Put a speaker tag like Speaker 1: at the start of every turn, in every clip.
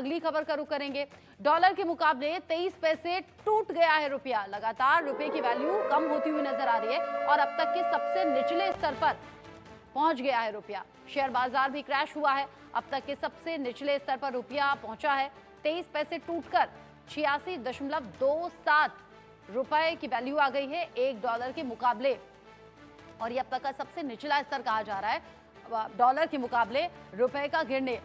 Speaker 1: अगली खबर का रुख करेंगे। डॉलर के मुकाबले 23 पैसे टूट गया है रुपया। लगातार रुपए की वैल्यू कम होती हुई नजर आ रही है और अब तक के सबसे निचले स्तर पर पहुंच गया है रुपया। शेयर बाजार भी क्रैश हुआ है। अब तक के सबसे निचले स्तर पर रुपया पहुंचा है। 23 पैसे टूटकर 86.27 रुपए की वैल्यू आ गई है एक डॉलर के मुकाबले, और ये अब तक का सबसे निचला स्तर कहा जा रहा है डॉलर के मुकाबले रुपए का गिरने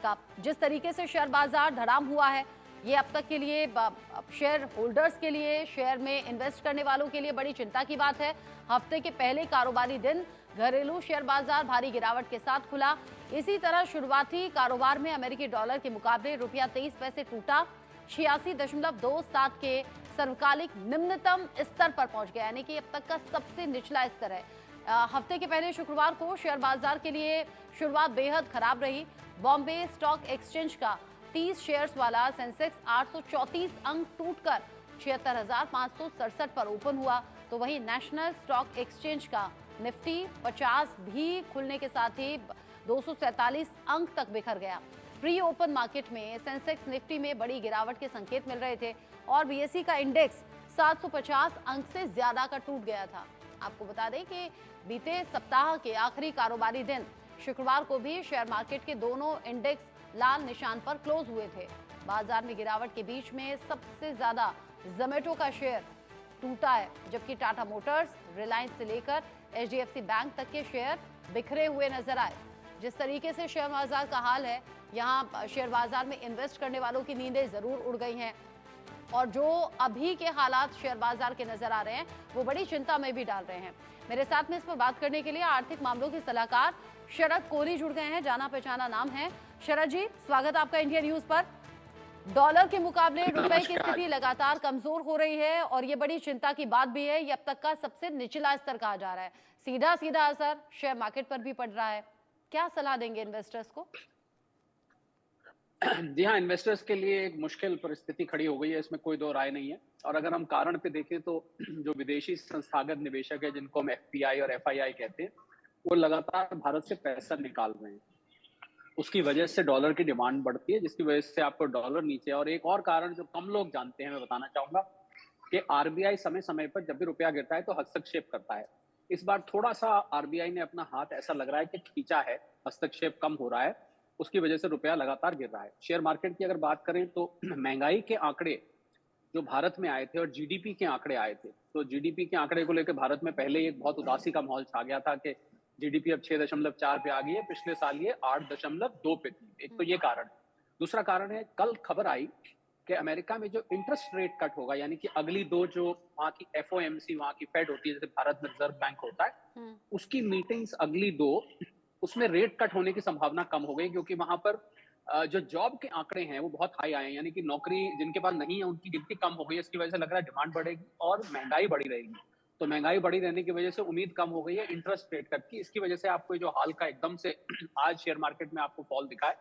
Speaker 1: का। जिस तरीके से शेयर बाजार धड़ाम हुआ है, ये अब तक के लिए शेयर होल्डर्स के लिए, शेयर में इन्वेस्ट करने वालों के लिए बड़ी चिंता की बात है। हफ्ते के पहले कारोबारी दिन घरेलू शेयर बाजार भारी गिरावट के साथ खुला। इसी तरह शुरुआती कारोबार में अमेरिकी डॉलर के मुकाबले रुपया 23 पैसे टूटा, 86.27 के सर्वकालिक निम्नतम स्तर पर पहुंच गया, यानी कि अब तक का सबसे निचला स्तर है। हफ्ते के पहले शुक्रवार को शेयर बाजार के लिए शुरुआत बेहद खराब रही। बॉम्बे स्टॉक एक्सचेंज का 30 शेयर्स वाला सेंसेक्स 834 अंक टूटकर 76,567 पर ओपन हुआ, तो वहीं नेशनल स्टॉक एक्सचेंज का निफ्टी 50 भी खुलने के साथ ही 247 अंक तक बिखर गया। प्री ओपन मार्केट में सेंसेक्स निफ्टी में बड़ी गिरावट के संकेत मिल रहे थे और बीएसई का इंडेक्स 750 अंक से ज्यादा का टूट गया था। आपको बता दें कि बीते सप्ताह के आखिरी कारोबारी दिन शुक्रवार को भी शेयर मार्केट के दोनों इंडेक्स लाल निशान पर क्लोज हुए थे। बाजार में गिरावट के बीच में सबसे ज्यादा जोमेटो का शेयर टूटा है, जबकि टाटा मोटर्स, रिलायंस से लेकर एचडीएफसी बैंक तक के शेयर बिखरे हुए नजर आए। जिस तरीके से शेयर बाजार का हाल है, यहाँ शेयर बाजार में इन्वेस्ट करने वालों की नींदें जरूर उड़ गई हैं और जो अभी के हालात शेयर बाजार के नजर आ रहे हैं वो बड़ी चिंता में भी डाल रहे हैं। मेरे साथ में इस पर बात करने के लिए आर्थिक मामलों के सलाहकार शरद कोहली जुड़ गए हैं। जाना पहचाना नाम है। शरद जी, स्वागत आपका इंडिया न्यूज पर। डॉलर के मुकाबले रुपए की स्थिति लगातार कमजोर हो रही है और ये बड़ी चिंता की बात भी है। ये अब तक का सबसे निचला स्तर कहा जा रहा है। सीधा सीधा असर शेयर मार्केट पर भी पड़ रहा है। क्या सलाह देंगे इन्वेस्टर्स को?
Speaker 2: जी हाँ, इन्वेस्टर्स के लिए एक मुश्किल परिस्थिति खड़ी हो गई है, इसमें कोई दो राय नहीं है। और अगर हम कारण पे देखें तो जो विदेशी संस्थागत निवेशक है, जिनको हम एफपीआई और एफआईआई कहते हैं, वो लगातार भारत से पैसा निकाल रहे हैं। उसकी वजह से डॉलर की डिमांड बढ़ती है, जिसकी वजह से आपको डॉलर नीचे। और एक और कारण जो कम लोग जानते हैं, मैं बताना चाहूंगा कि आरबीआई समय समय पर जब भी रुपया गिरता है तो हस्तक्षेप करता है। इस बार थोड़ा सा आरबीआई ने अपना हाथ ऐसा लग रहा है कि खींचा है, हस्तक्षेप कम हो रहा है, उसकी वजह से रुपया लगातार गिर रहा है। शेयर मार्केट की अगर बात करें तो महंगाई के आंकड़े जो भारत में आए थे और जीडीपी के आंकड़े आए थे, तो जीडीपी के आंकड़े को लेकर भारत में पहले एक बहुत उदासी का माहौल छा गया था कि जीडीपी अब 6.4 पे आ गई है, पिछले साल ये 8.2 पे थी। एक तो ये कारण। दूसरा कारण है, कल खबर आई कि अमेरिका में जो इंटरेस्ट रेट कट होगा, यानी कि अगली दो जो वहाँ की एफओएमसी, वहाँ की फेड होती है, जैसे भारत में रिजर्व बैंक होता है, उसकी मीटिंग्स अगली दो, उसमें रेट कट होने की संभावना कम हो गई, क्योंकि वहां पर जो जॉब के आंकड़े हैं वो बहुत हाई आए हैं, यानी कि नौकरी जिनके पास नहीं है उनकी गिनती कम हो गई है। इसकी वजह से लग रहा है डिमांड बढ़ेगी और महंगाई बढ़ी रहेगी। तो महंगाई बढ़ी रहने की वजह से उम्मीद कम हो गई है इंटरेस्ट रेट कट की। इसकी वजह से आपको जो हाल का एकदम से आज शेयर मार्केट में आपको फॉल दिखाए,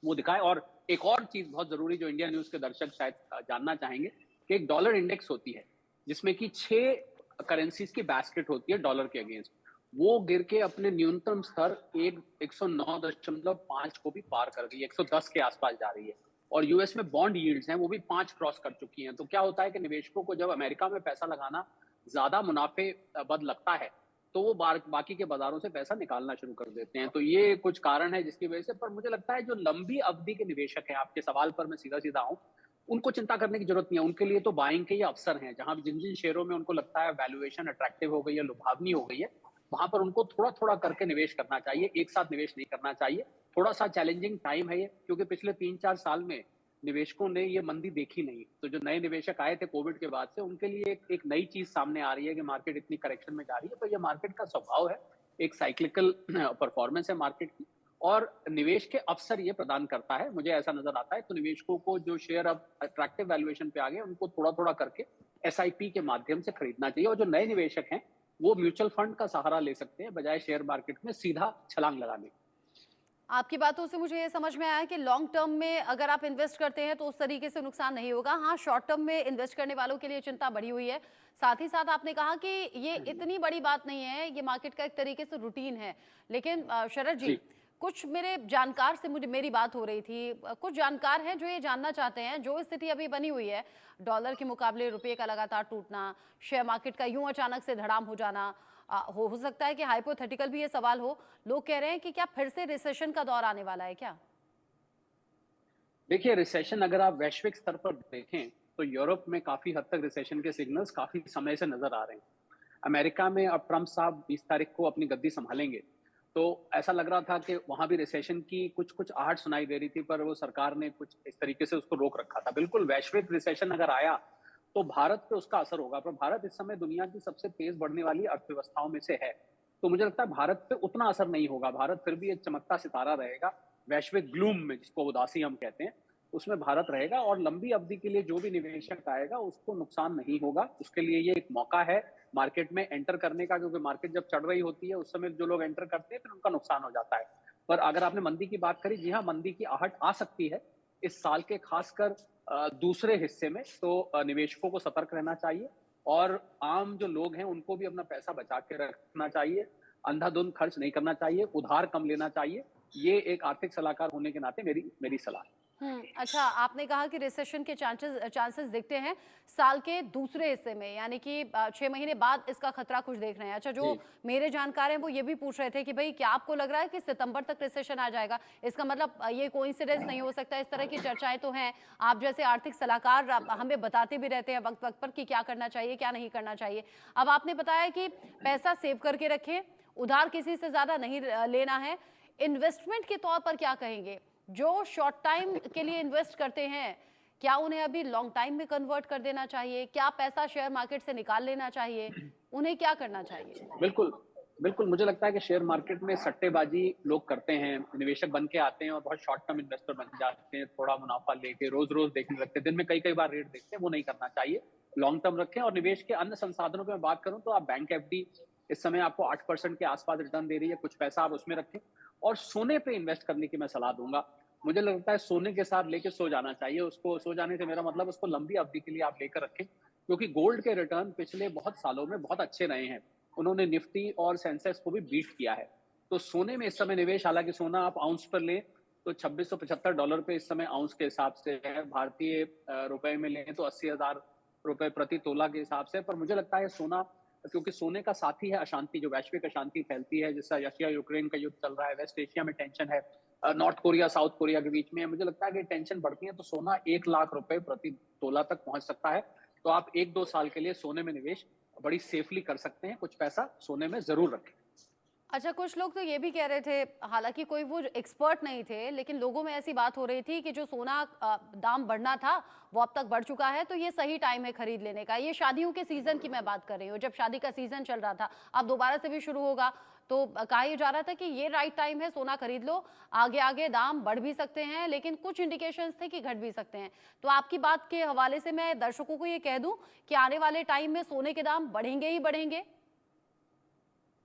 Speaker 2: वो दिखाए। और एक और चीज बहुत जरूरी जो इंडिया न्यूज के दर्शक शायद जानना चाहेंगे कि एक डॉलर इंडेक्स होती है जिसमें कि 6 करेंसीज की बास्केट होती है डॉलर के अगेंस्ट, वो गिर के अपने न्यूनतम स्तर 109.5 को भी पार कर गई, 110 के आसपास जा रही है। और यूएस में बॉन्ड यील्ड्स हैं वो भी 5 क्रॉस कर चुकी हैं। तो क्या होता है कि निवेशकों को जब अमेरिका में पैसा लगाना ज्यादा मुनाफे बद लगता है तो वो बाकी के बाजारों से पैसा निकालना शुरू कर देते हैं। तो ये कुछ कारण है जिसकी वजह से। पर मुझे लगता है जो लंबी अवधि के निवेशक हैं, आपके सवाल पर मैं सीधा सीधा आऊं, उनको चिंता करने की जरूरत नहीं है। उनके लिए तो बाइंग के ये अवसर हैं, जहां जिन जिन शेयरों में उनको लगता है वैल्यूएशन अट्रैक्टिव हो गई है, लुभावनी हो गई है, वहां पर उनको थोड़ा थोड़ा करके निवेश करना चाहिए, एक साथ निवेश नहीं करना चाहिए। थोड़ा सा चैलेंजिंग टाइम है ये, क्योंकि पिछले 3-4 साल में निवेशकों ने ये मंदी देखी नहीं। तो जो नए निवेशक आए थे कोविड के बाद से, उनके लिए एक नई चीज सामने आ रही है कि मार्केट इतनी करेक्शन में जा रही है। तो ये मार्केट का स्वभाव है, एक साइक्लिकल परफॉर्मेंस है मार्केट की, और निवेश के अवसर ये प्रदान करता है, मुझे ऐसा नजर आता है। तो निवेशकों को जो शेयर अब अट्रैक्टिव वैल्यूएशन पे आ गए, उनको थोड़ा थोड़ा करके एसआईपी के माध्यम से खरीदना चाहिए। और जो नए निवेशक हैं वो म्यूचुअल फंड का सहारा ले सकते हैं, बजाय शेयर मार्केट में सीधा छलांग लगाने।
Speaker 1: आपकी बातों से मुझे ये समझ में आया कि लॉन्ग टर्म में अगर आप इन्वेस्ट करते हैं तो उस तरीके से नुकसान नहीं होगा। हाँ, शॉर्ट टर्म में इन्वेस्ट करने वालों के लिए चिंता बढ़ी हुई है। साथ ही साथ आपने कहा कि ये इतनी बड़ी बात नहीं है, ये मार्केट का एक तरीके से रूटीन है। लेकिन शरद जी, कुछ मेरे जानकार से मेरी बात हो रही थी, कुछ जानकार हैं जो ये जानना चाहते हैं, जो स्थिति अभी बनी हुई है, डॉलर के मुकाबले रुपये का लगातार टूटना, शेयर मार्केट का यूं अचानक से धड़ाम हो जाना, हो सकता है कि हाइपोथेटिकल भी ये सवाल हो, लोग कह रहे हैं कि क्या फिर से रिसेशन का दौर आने वाला है क्या?
Speaker 2: देखिए, रिसेशन अगर आप वैश्विक स्तर पर देखें, तो यूरोप में काफ़ी हद तक रिसेशन के सिग्नल्स काफ़ी समय से नज़र आ रहे हैं। अमेरिका में अब ट्रम्प साहब 20 तारीख को अपनी गद्दी सँभालेंगे, तो ऐसा लग रहा था कि वहाँ भी रिसेशन की कुछ-कुछ आहट सुनाई दे रही थी, पर वो सरकार ने कुछ इस तरीके से उसको रोक रखा था। बिल्कुल, वैश्विक रिसेशन अगर आया, तो भारत पे उसका असर होगा, पर भारत इस समय दुनिया की सबसे तेज़ बढ़ने वाली अर्थव्यवस्थाओं में से है। तो मुझे लगता है भारत पे उतना असर नहीं होगा, भारत फिर भी एक चमकता सितारा रहेगा, वैश्विक ग्लूम में जिसको उदासी हम कहते हैं, उसमें भारत रहेगा और लंबी अवधि के लिए जो भी निवेशक आएगा उसको नुकसान नहीं होगा। उसके लिए ये एक मौका है मार्केट में एंटर करने का, क्योंकि मार्केट जब चढ़ रही होती है उस समय जो लोग एंटर करते हैं फिर उनका नुकसान हो जाता है। पर अगर आपने मंदी की बात करी, जी हाँ, मंदी की आहट आ सकती है इस साल के खासकर दूसरे हिस्से में, तो निवेशकों को सतर्क रहना चाहिए और आम जो लोग हैं उनको भी अपना पैसा बचा के रखना चाहिए, अंधाधुंध खर्च नहीं करना चाहिए, उधार कम लेना चाहिए। ये एक आर्थिक सलाहकार होने के नाते मेरी मेरी सलाह है।
Speaker 1: अच्छा, आपने कहा कि रिसेशन के चांसेस दिखते हैं साल के दूसरे हिस्से में, यानी कि 6 महीने बाद इसका खतरा कुछ देख रहे हैं। अच्छा, जो
Speaker 2: जी।
Speaker 1: मेरे जानकार हैं वो ये भी पूछ रहे थे कि भाई क्या आपको लग रहा है कि सितंबर तक रिसेशन आ जाएगा? इसका मतलब ये कोइंसिडेंस नहीं हो सकता, इस तरह की चर्चाएं तो हैं। आप जैसे आर्थिक सलाहकार हमें बताते भी रहते हैं वक्त वक्त पर कि क्या करना चाहिए, क्या नहीं करना चाहिए। अब आपने बताया कि पैसा सेव करके रखें, उधार किसी से ज्यादा नहीं लेना है। इन्वेस्टमेंट के तौर पर क्या कहेंगे? जो शॉर्ट टाइम के लिए इन्वेस्ट करते हैं, क्या उन्हें अभी लॉन्ग टाइम में कन्वर्ट कर देना चाहिए? क्या पैसा शेयर मार्केट से निकाल लेना चाहिए? उन्हें क्या करना चाहिए?
Speaker 2: बिल्कुल, बिल्कुल, मुझे लगता है कि शेयर मार्केट में सट्टेबाज़ी लोग करते हैं, निवेशक बन के आते हैं और बहुत शॉर्ट टर्म इन्वेस्टर बन जाते हैं, थोड़ा मुनाफ़ा लेके रोज़-रोज़ देखने लगते हैं, दिन में कई-कई बार रेट देखते हैं, वो नहीं करना चाहिए। लॉन्ग टर्म रखें और निवेश के अन्य संसाधनों की मैं बात करूँ तो आप बैंक एफडी इस समय आपको 8% के आस-पास रिटर्न दे रही है, कुछ पैसा आप उसमें रखें और सोने पे इन्वेस्ट करने की मैं सलाह दूँगा। मुझे लगता है सोने के साथ लेके सो जाना चाहिए, उसको सो जाने से मेरा मतलब उसको लंबी अवधि के लिए आप लेकर रखें, क्योंकि गोल्ड के रिटर्न पिछले बहुत सालों में बहुत अच्छे रहे हैं। उन्होंने निफ्टी और सेंसेक्स को भी बीट किया है। तो सोने में इस समय निवेश, हालाँकि सोना आप आउंस पर लें तो $2675 पे इस समय आउंस के हिसाब से है। भारतीय रुपए में लें तो ₹80,000 प्रति तोला के हिसाब से। पर मुझे लगता है सोना, क्योंकि सोने का साथी है अशांति, जो वैश्विक अशांति फैलती है, जैसा रशिया यूक्रेन का युद्ध चल रहा है, वेस्ट एशिया में टेंशन है, नॉर्थ कोरिया साउथ कोरिया के बीच में। मुझे लगता है कि टेंशन बढ़ती है तो सोना ₹1,00,000 प्रति तोला तक पहुंच सकता है। तो आप 1-2 साल के लिए सोने में निवेश बड़ी सेफली कर सकते हैं, कुछ पैसा सोने में ज़रूर रखें।
Speaker 1: अच्छा, कुछ लोग तो ये भी कह रहे थे, हालांकि कोई वो एक्सपर्ट नहीं थे, लेकिन लोगों में ऐसी बात हो रही थी कि जो सोना दाम बढ़ना था वो अब तक बढ़ चुका है, तो ये सही टाइम है खरीद लेने का। ये शादियों के सीजन की मैं बात कर रही हूँ, जब शादी का सीजन चल रहा था, अब दोबारा से भी शुरू होगा, तो कहा यह जा रहा था कि ये राइट टाइम है, सोना खरीद लो। आगे आगे दाम बढ़ भी सकते हैं, लेकिन कुछ इंडिकेशंस थे कि घट भी सकते हैं। तो आपकी बात के हवाले से मैं दर्शकों को ये कह दूं कि आने वाले टाइम में सोने के दाम बढ़ेंगे ही बढ़ेंगे।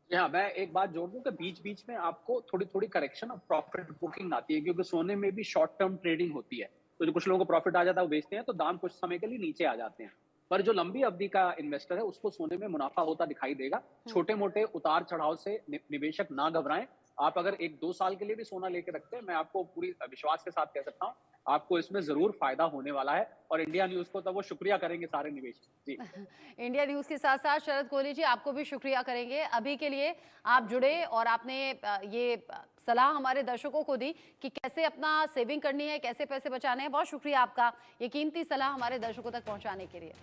Speaker 2: जी हाँ, मैं एक बात जोड़ दूँ कि बीच-बीच में आपको थोड़ी-थोड़ी करेक्शन और प्रॉफिट बुकिंग आती है, क्योंकि सोने में भी शॉर्ट टर्म ट्रेडिंग होती है। तो जो कुछ लोगों को प्रॉफिट आ जाता है वो बेचते हैं, तो दाम कुछ समय के लिए नीचे आ जाते हैं। पर जो लंबी अवधि का इन्वेस्टर है उसको सोने में मुनाफा होता दिखाई देगा। छोटे-मोटे उतार-चढ़ाव से निवेशक ना घबराएं। आप अगर 1-2 साल के लिए भी सोना लेके रखते हैं, मैं आपको पूरी विश्वास के साथ कह सकता हूँ, आपको इसमें ज़रूर फ़ायदा होने वाला है और इंडिया न्यूज़ को तो वो शुक्रिया करेंगे सारे निवेशक। जी।
Speaker 1: इंडिया न्यूज़ के साथ साथ शरद कोहली जी आपको भी शुक्रिया करेंगे। अभी के लिए आप जुड़े और आपने ये सलाह हमारे दर्शकों को दी कि कैसे अपना सेविंग करनी है, कैसे पैसे बचाने हैं। बहुत शुक्रिया आपका ये कीमती सलाह हमारे दर्शकों तक पहुंचाने के लिए।